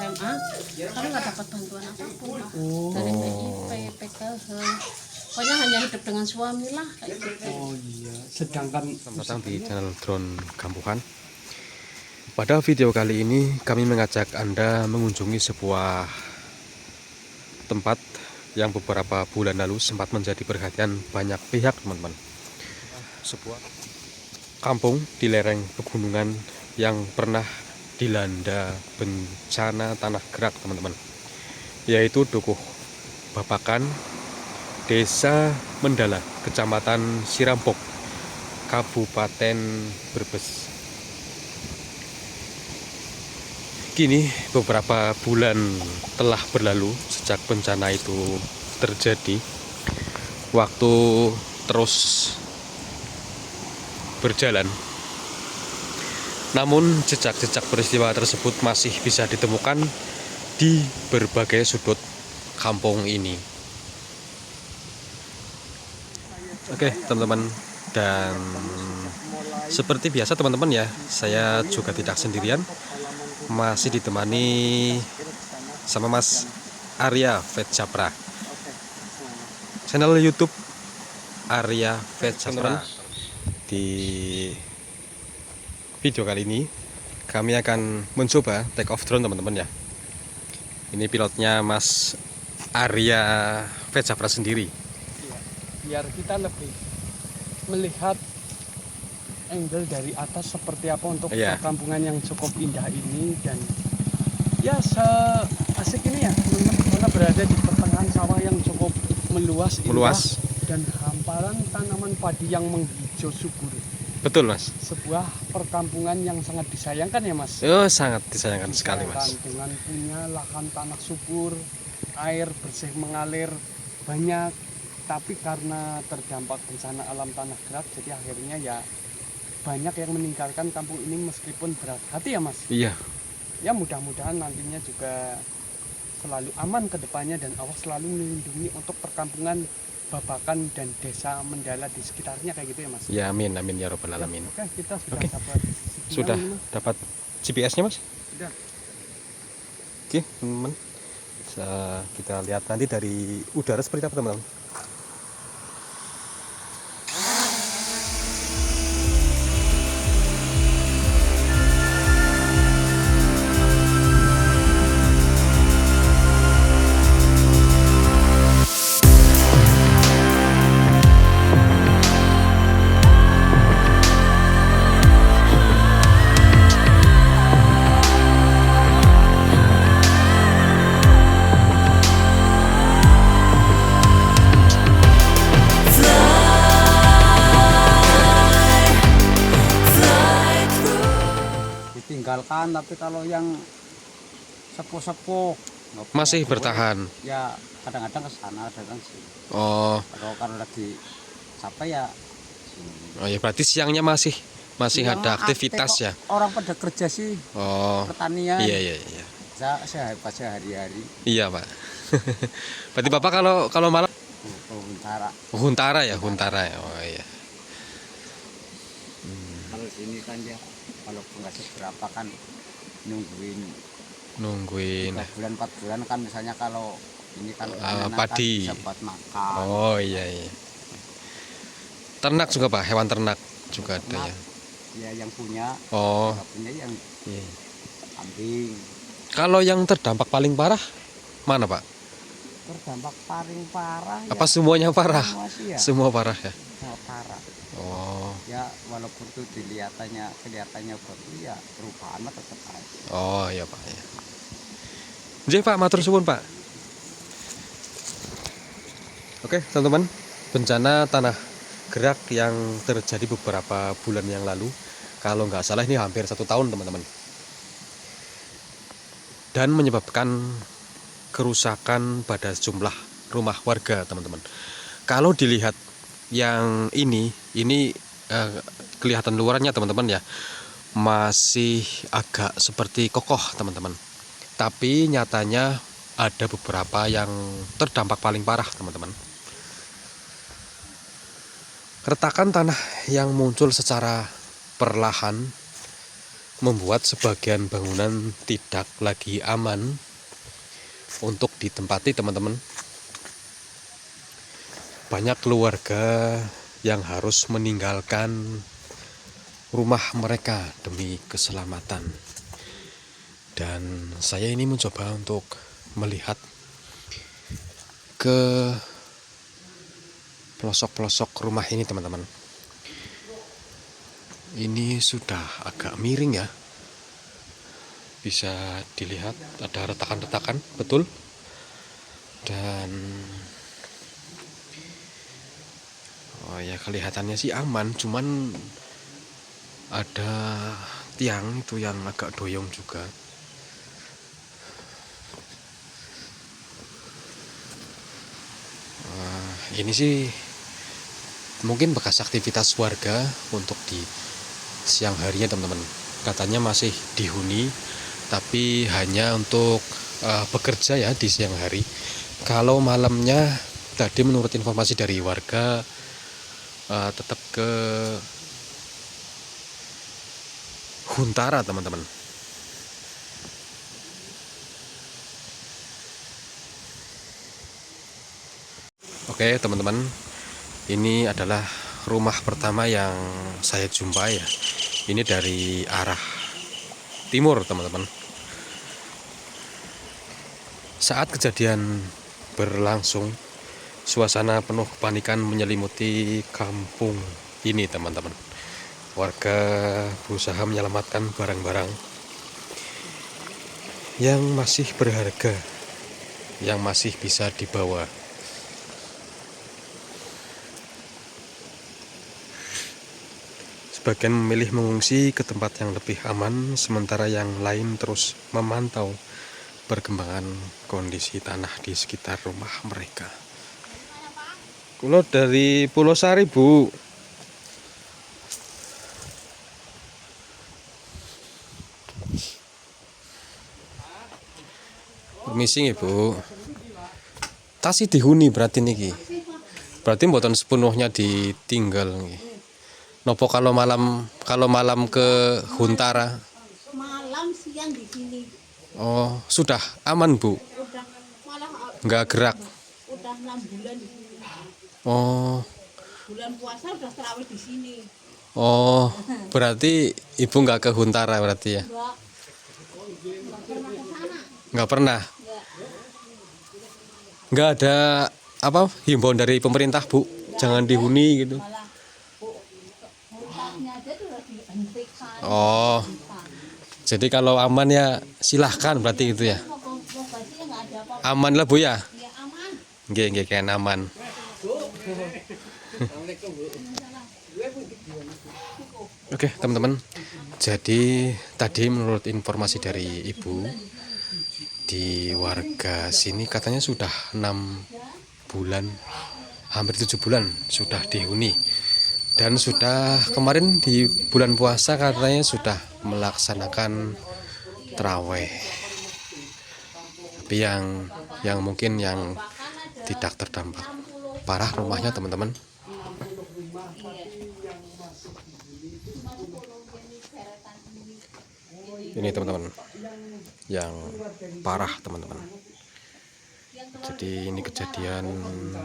SMA, tapi nggak dapat bantuan apapun lah. Dari PIP, PKH. Pokoknya hanya hidup dengan suami lah kayak gitu. Oh iya, sedangkan Selamat datang di channel Drone Kampuhan. Pada video kali ini kami mengajak Anda mengunjungi sebuah tempat yang beberapa bulan lalu sempat menjadi perhatian banyak pihak, teman-teman. Sebuah kampung di lereng pegunungan yang pernah dilanda bencana tanah gerak, teman-teman, yaitu Dukuh Babakan, Desa Mendala, Kecamatan Sirampok, Kabupaten Brebes. Kini beberapa bulan telah berlalu sejak bencana itu terjadi. Waktu terus berjalan, namun jejak-jejak peristiwa tersebut masih bisa ditemukan di berbagai sudut kampung ini. Oke, teman-teman, dan seperti biasa teman-teman ya, saya juga tidak sendirian, masih ditemani sama Mas Arya Vetsapra, channel YouTube Arya Vetsapra. Di video kali ini kami akan mencoba take off drone, teman-teman ya. Ini pilotnya Mas Arya Vetsapra sendiri. biar kita lebih melihat angle dari atas seperti apa untuk perkampungan yang cukup indah ini, dan ya asik ini ya, karena berada di pertengahan sawah yang cukup meluas, dan hamparan tanaman padi yang menghijau subur. Betul, Mas. Sebuah perkampungan yang sangat disayangkan ya, Mas. Oh, sangat disayangkan sekali, Mas. Dengan punya lahan tanah subur, air bersih mengalir banyak, tapi karena terdampak bencana alam tanah gerak, jadi akhirnya ya banyak yang meninggalkan kampung ini meskipun berat hati ya, Mas. Iya. Ya mudah-mudahan nantinya juga selalu aman ke depannya, dan Allah selalu melindungi untuk perkampungan Babakan dan Desa Mendala di sekitarnya, kayak gitu ya, Mas. Ya, amin amin ya robbal alamin. Oke, kita sudah Oke. dapat Sudah dapat GPS-nya, Mas? Sudah. Oke, teman-teman. Bisa kita lihat nanti dari udara seperti apa, teman-teman. Ditinggalkan, tapi kalau yang sepuh-sepuh Masih bertahan. ya kadang-kadang ke sana, datang sini. Oh, Kalau lagi capek ya sini. oh ya, berarti siangnya masih Yang ada aktif aktivitas kok, ya. orang pada kerja sih, Oh, pertanian. iya iya iya. Saya sehari-hari Iya, Pak. Berarti Bapak kalau malam Huntara. Huntara ya, Huntara ya. Oh iya. Kalau sini kan ya, kalau nggak seberapa kan nungguin Nungguin. 3 bulan 4 bulan kan, misalnya kalau ini kan Padi. kan bisa buat makan. Oh iya iya. Ternak juga, Pak, hewan ternak juga ada Ternak. ya. Ya yang punya, Oh, nggak punya yang iya. kambing. Kalau yang terdampak paling parah mana, Pak? Terdampak paling parah Apa ya semuanya parah? semua sih ya, Semua parah ya. semua parah Oh, ya, walaupun tuh kelihatannya bagus ya, perubahan mah tetap aja. oh iya, Pak ya. Jadi Pak, matur suwun, Pak. Oke, teman-teman, bencana tanah gerak yang terjadi beberapa bulan yang lalu, kalau nggak salah ini hampir 1 tahun, teman-teman, dan menyebabkan kerusakan pada sejumlah rumah warga, teman-teman. Kalau dilihat yang ini kelihatan luarannya, teman-teman ya, masih agak seperti kokoh, teman-teman. Tapi nyatanya ada beberapa yang terdampak paling parah, teman-teman. Retakan tanah yang muncul secara perlahan membuat sebagian bangunan tidak lagi aman untuk ditempati, teman-teman. Banyak keluarga yang harus meninggalkan rumah mereka demi keselamatan. Dan saya ini mencoba untuk melihat ke pelosok-pelosok rumah ini, teman-teman. Ini sudah agak miring ya. Bisa dilihat ada retakan-retakan, betul. Dan oh ya, kelihatannya sih aman, cuman ada tiang itu yang agak doyong juga. Ini sih mungkin bekas aktivitas warga untuk di siang harinya, teman-teman. Katanya masih dihuni, tapi hanya untuk bekerja ya di siang hari. Kalau malamnya tadi menurut informasi dari warga tetap ke Huntara, teman-teman. Oke, teman-teman, ini adalah rumah pertama yang saya jumpai ya. Ini dari arah timur, teman-teman. Saat kejadian berlangsung, suasana penuh kepanikan menyelimuti kampung ini, teman-teman. Warga berusaha menyelamatkan barang-barang yang masih berharga, yang masih bisa dibawa. Sebagian memilih mengungsi ke tempat yang lebih aman, sementara yang lain terus memantau perkembangan kondisi tanah di sekitar rumah mereka. Kulo dari Pulau Sari, Bu. Permisi, Bu. Tasih dihuni berarti niki. Berarti mboten sepenuhnya ditinggal niki. Nopo kalau malam ke Huntara? Malam siang di sini. Oh, sudah aman, Bu? Udah malah Nggak gerak? udah 6 bulan di sini. Oh, Bulan puasa udah terawih di sini. oh, berarti Ibu nggak ke Huntara berarti ya? Enggak pernah ke sana. Nggak pernah? Enggak. Nggak ada apa himbauan dari pemerintah, Bu? Jangan dihuni gitu? Malah hutannya aja udah dihentikan. Oh, jadi kalau aman ya silahkan berarti gitu ya? Lokasinya nggak ada apa-apa. Aman lah, Bu ya? Ya aman. Nggih, kan aman. Oke, teman-teman. Jadi tadi menurut informasi dari Ibu, di warga sini katanya sudah 6 bulan, hampir 7 bulan sudah dihuni. Dan sudah kemarin di bulan puasa katanya sudah melaksanakan terawih. Tapi yang mungkin yang tidak terdampak parah rumahnya, teman-teman. Ini, teman-teman, yang parah, teman-teman. Jadi ini kejadian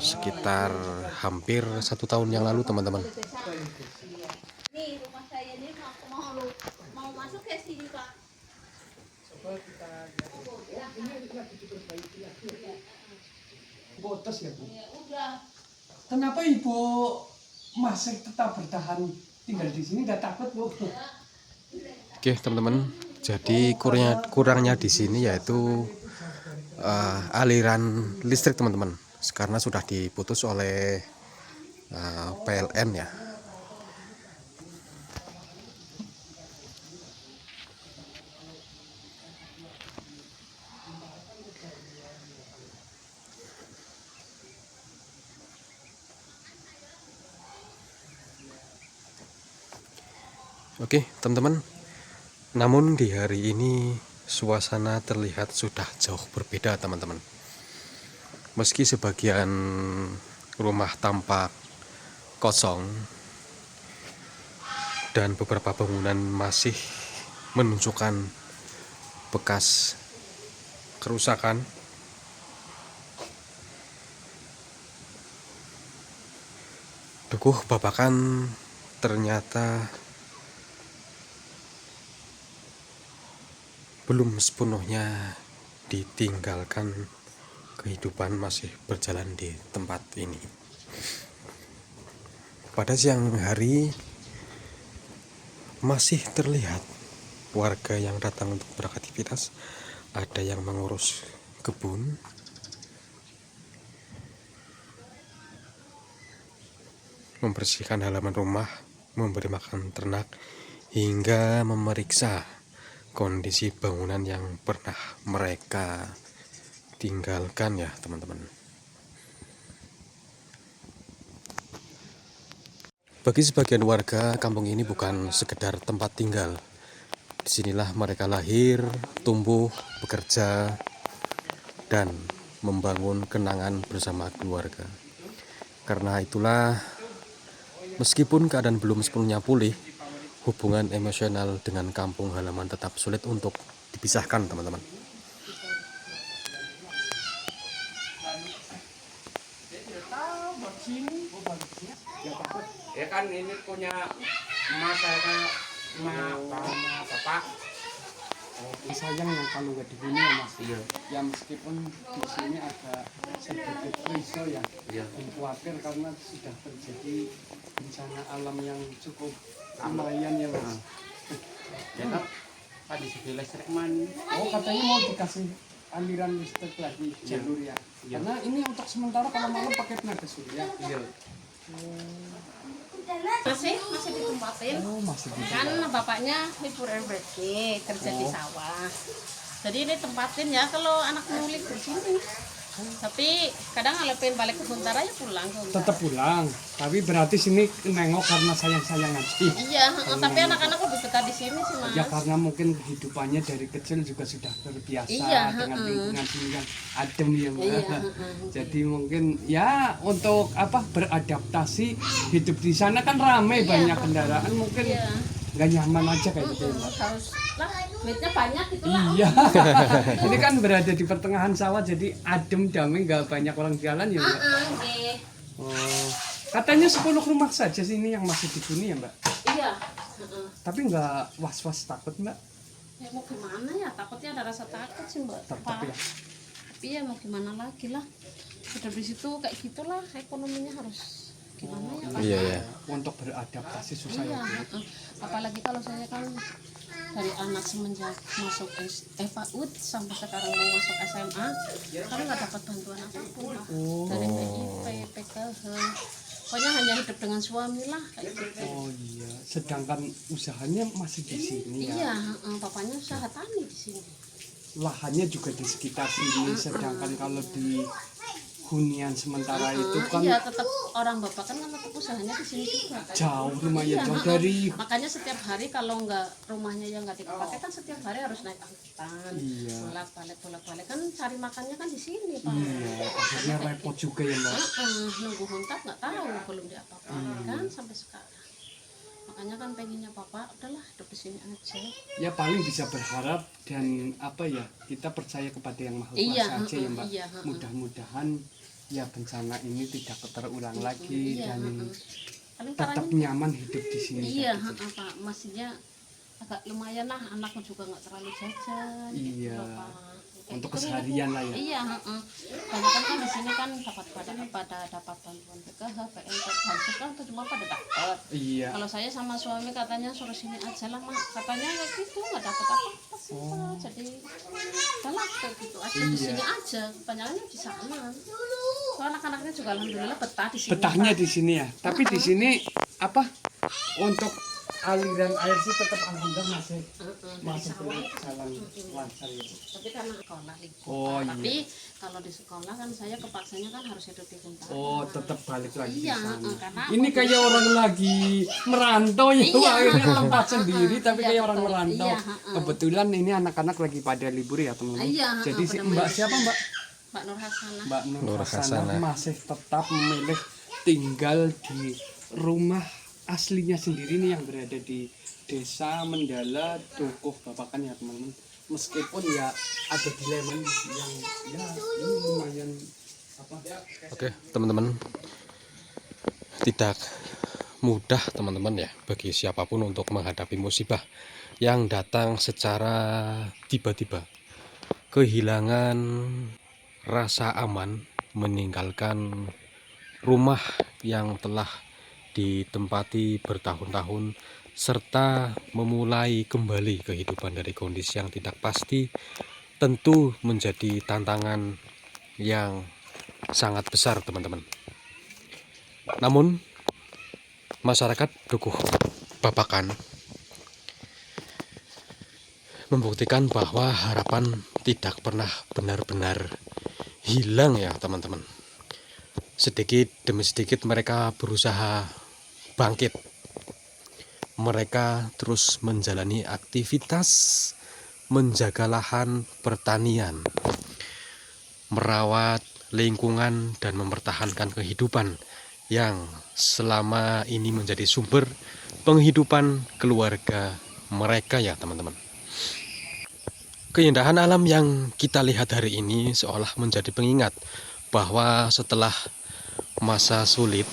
sekitar hampir 1 tahun yang lalu, teman-teman. Nih rumah saya ini mau masuk ke sini, Pak. Botos ya, Bu? Ya udah. Kenapa Ibu masih tetap bertahan tinggal di sini, nggak takut, Bu? Oke, teman-teman. Jadi kurangnya di sini yaitu aliran listrik, teman-teman. Karena sudah diputus oleh PLN ya. Oke, teman-teman. Namun di hari ini suasana terlihat sudah jauh berbeda, teman-teman. Meski sebagian rumah tampak kosong dan beberapa bangunan masih menunjukkan bekas kerusakan. Dukuh babakan ternyata belum sepenuhnya ditinggalkan, kehidupan masih berjalan di tempat ini. Pada siang hari masih terlihat warga yang datang untuk beraktivitas, ada yang mengurus kebun, membersihkan halaman rumah, memberi makan ternak, hingga memeriksa kondisi bangunan yang pernah mereka tinggalkan ya teman-teman. Bagi sebagian warga, kampung ini bukan sekedar tempat tinggal. Disinilah mereka lahir, tumbuh, bekerja, dan membangun kenangan bersama keluarga. Karena itulah, meskipun keadaan belum sepenuhnya pulih, hubungan emosional dengan kampung halaman tetap sulit untuk dipisahkan, teman-teman. Ya kan ini punya emak saya, emak bapak. Sayang yang kalau nggak dihuni ya Mas. Iya. Ya meskipun di sini ada sedikit risau ya. Iya. Khawatir karena sudah terjadi bencana alam yang cukup lumayan ya Mas. Ya kan tadi sudah listrik mana? Oh katanya mau dikasih aliran listrik lagi jalur ya. Iya. Karena ini untuk sementara kalau malam pakai tenaga surya. Iya. Masih ditempatin. Oh, masih kan bapaknya libur berarti kerja di sawah, jadi ini tempatin ya kalau anak mau libur sini. Tapi kadang kalau pengen balik ke Huntara ya pulang ke Huntara. Tetap pulang, tapi berarti sini nengok karena sayang-sayang aja. Iya, tapi anak-anak lebih betah di sini sih Mas. Ya karena mungkin kehidupannya dari kecil juga sudah terbiasa dengan lingkungan sini kan adem ya Mbak. Iya, jadi mungkin ya untuk apa beradaptasi hidup di sana kan ramai banyak kendaraan mungkin nggak nyaman aja kayak gitu ya Mbak. Harus lah, duitnya banyak gitu lah. Iya. Ini kan berada di pertengahan sawah jadi adem damai nggak banyak orang jalan ya Mbak. Oh, katanya 10 rumah saja sini yang masih dihuni ya Mbak. Iya. Tapi nggak was-was takut Mbak? Ya mau gimana ya, takutnya ada rasa takut sih Mbak. Tetap ya. Tapi ya mau gimana lagi lah. Sudah di situ kayak gitulah, ekonominya harus gimana ya. Iya ya. Untuk beradaptasi susah ya. Apalagi kalau saya kan dari anak semenjak masuk PAUD sampai sekarang mau masuk SMA, kan nggak dapat bantuan apapun lah. Dari PIP, PKH, pokoknya hanya hidup dengan suami lah kayak gitu. Oh iya, sedangkan usahanya masih di sini ya. Iya, bapaknya usaha tani di sini. Lahannya juga di sekitar sini, sedangkan kalau di hunian sementara itu kan iya, tetap orang bapak kan tetap usahanya di sini juga. jauh lumayan jauh dari. Makanya setiap hari kalau nggak rumahnya yang nggak dipakai kan setiap hari harus naik angkutan, bolak-balik kan cari makannya kan di sini Pak. Iya, akhirnya repot juga ya Mbak. Nunggu hontak nggak tahu belum diapa-apakan kan sampai sekarang. Makanya kan pengennya bapak udahlah hidup di sini aja. Ya paling bisa berharap dan apa ya, kita percaya kepada yang maha kuasa aja ya Mbak. Mudah-mudahan ya bencana ini tidak terulang lagi dan tetap nyaman hidup di sini. Iya, Pak, maksudnya agak lumayan lah, anakku juga nggak terlalu jajan. Iya. Kayak Untuk gitu keseharian nih, lah ya. Iya, banyak kan di sini kan dapat dapat bantuan PKH, PNK, bansos kan itu cuma pada dapat. Iya. Kalau saya sama suami katanya suruh sini aja lah Mak, katanya ya gitu nggak dapat apa-apa sih Pak. Jadi udahlah kayak gitu aja di sini aja, kebanyakannya di sana. So, anak-anaknya juga alhamdulillah betah di sini. Betahnya Pak. di sini ya. Tapi di sini apa untuk aliran air sih tetap alhamdulillah masih berjalan lancar ya. Tapi karena sekolah libur. Oh, iya. Tapi kalau di sekolah kan saya kepaksanya kan harus hidup di Huntara. Oh, tetap balik lagi Iya, di sana. karena Ini kayak orang lagi merantau ya, Iya, akhirnya tempat sendiri tapi iya, kayak orang betul. merantau. Iya, Kebetulan ini anak-anak lagi pada libur ya teman-teman. Iya, Jadi si pada Mbak main. siapa Mbak? Mbak Nur Hasanah. Mbak Nur Nur Hasanah Hasanah. masih tetap memilih tinggal di rumah aslinya sendiri nih yang berada di Desa Mendala Dukuh Babakan ya teman-teman. Meskipun ya ada dilema yang ya ini lumayan apa. Oke, teman-teman. Tidak mudah teman-teman ya bagi siapapun untuk menghadapi musibah yang datang secara tiba-tiba. Kehilangan rasa aman, meninggalkan rumah yang telah ditempati bertahun-tahun, serta memulai kembali kehidupan dari kondisi yang tidak pasti, tentu menjadi tantangan yang sangat besar teman-teman. Namun masyarakat Dukuh Babakan membuktikan bahwa harapan tidak pernah benar-benar hilang ya teman-teman. Sedikit demi sedikit mereka berusaha bangkit. Mereka terus menjalani aktivitas menjaga lahan pertanian, merawat lingkungan dan mempertahankan kehidupan yang selama ini menjadi sumber penghidupan keluarga mereka ya teman-teman. Keindahan alam yang kita lihat hari ini seolah menjadi pengingat bahwa setelah masa sulit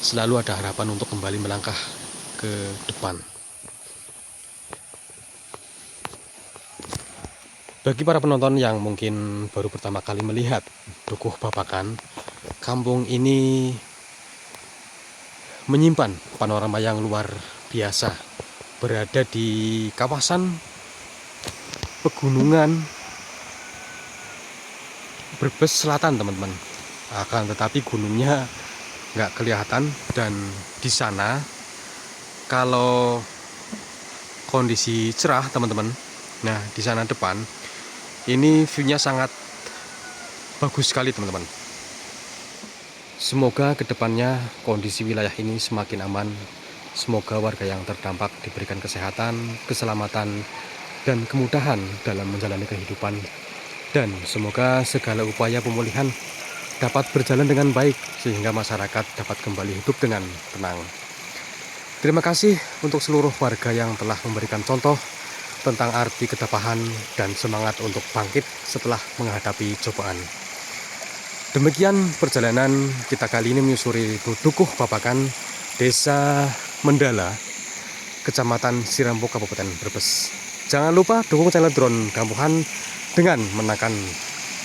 selalu ada harapan untuk kembali melangkah ke depan. Bagi para penonton yang mungkin baru pertama kali melihat Dukuh Babakan, kampung ini menyimpan panorama yang luar biasa, berada di kawasan pegunungan Brebes Selatan teman-teman. Akan tetapi gunungnya nggak kelihatan, dan di sana kalau kondisi cerah teman-teman, nah di sana depan ini view-nya sangat bagus sekali teman-teman. Semoga kedepannya kondisi wilayah ini semakin aman. Semoga warga yang terdampak diberikan kesehatan, keselamatan, dan kemudahan dalam menjalani kehidupan. Dan semoga segala upaya pemulihan dapat berjalan dengan baik sehingga masyarakat dapat kembali hidup dengan tenang. Terima kasih untuk seluruh warga yang telah memberikan contoh tentang arti ketabahan dan semangat untuk bangkit setelah menghadapi cobaan. Demikian perjalanan kita kali ini menyusuri Dukuh Babakan, Desa Mendala, Kecamatan Sirampo, Kabupaten Brebes. Jangan lupa dukung channel Drone Kampuhan dengan menekan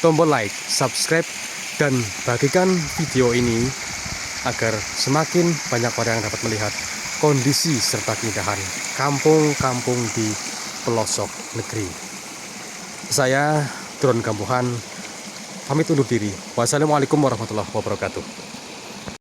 tombol like, subscribe, dan bagikan video ini agar semakin banyak orang yang dapat melihat kondisi serta keindahan kampung-kampung di pelosok negeri. Saya Drone Kampuhan pamit undur diri. Wassalamualaikum warahmatullahi wabarakatuh.